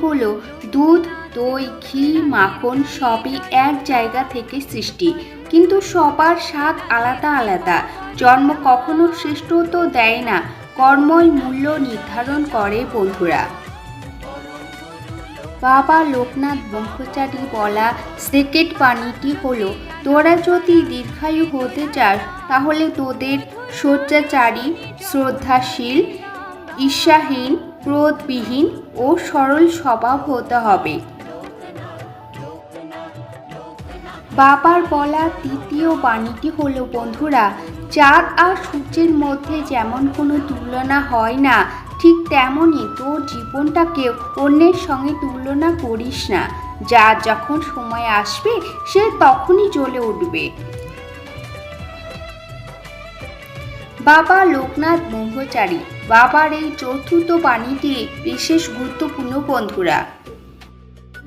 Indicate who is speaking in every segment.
Speaker 1: হলো দুধ, দই, ঘি, মাখন সবই এক জায়গা থেকে সৃষ্টি, কিন্তু সবার স্বাদ আলাদা আলাদা। জন্ম কখনো শ্রেষ্ঠত্ব দেয় না, কর্মই মূল্য নির্ধারণ করে বন্ধুরা। বাবা লোকনাথ ব্রহ্মচারী বলা সেকেন্ড বাণীটি হলো, তোরা যদি দীর্ঘায়ু হতে চাস তাহলে তোদের শয্যাচারী, শ্রদ্ধাশীল, ঈর্ষাহীন, ক্রোধবিহীন ও সরল স্বভাব হতে হবে। বাবার বলা তৃতীয় বাণীটি হলো, বন্ধুরা, চাঁদ আর সূর্যের মধ্যে যেমন কোনো তুলনা হয় না, ঠিক তেমনই তোর জীবনটাকেও অন্যের সঙ্গে তুলনা করিস না। যার যখন সময় আসবে সে তখনই জ্বলে উঠবে। বাবা লোকনাথ ব্রহ্মচারী বাবার এই চতুর্থ বাণীটি বিশেষ গুরুত্বপূর্ণ বন্ধুরা।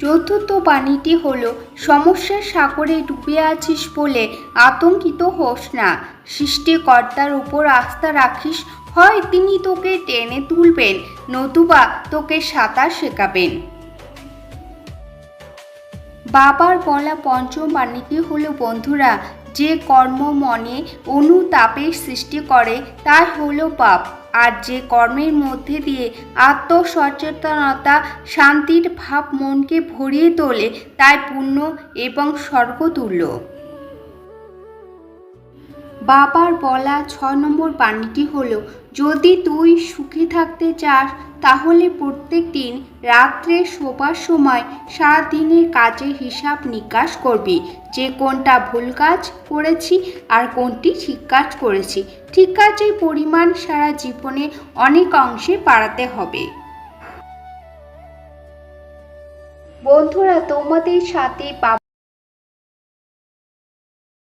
Speaker 1: চতুর্থ বাণীটি হল, সমস্যার সাগরে ডুবে আছিস বলে আতঙ্কিত হোস না। সৃষ্টিকর্তার উপর আস্থা রাখিস, হয় তিনি তোকে টেনে তুলবেন, নতুবা তোকে সাঁতার শেখাবেন। বাবার বলা পঞ্চম বাণীটি হল, বন্ধুরা, যে কর্ম মনে অনুতাপের সৃষ্টি করে তাই হলো পাপ, আর যে কর্মের মধ্যে দিয়ে আত্মসচেতনতা, শান্তির ভাব মনকে ভরিয়ে তোলে তাই পুণ্য এবং স্বর্গতুল্য। বাবার বলা 6 নম্বর বাণীটি হলো, যদি তুই সুখী থাকতে চাস তাহলে প্রত্যেক দিন রাত্রে শোবার সময় সারাদিনের কাজের হিসাব নিকাশ করবি, যে কোনটা ভুল কাজ করেছি আর কোনটি ঠিক কাজ করেছি। ঠিক কাজের পরিমাণ সারা জীবনে অনেক অংশে বাড়াতে হবে। বন্ধুরা, তোমাদের সাথে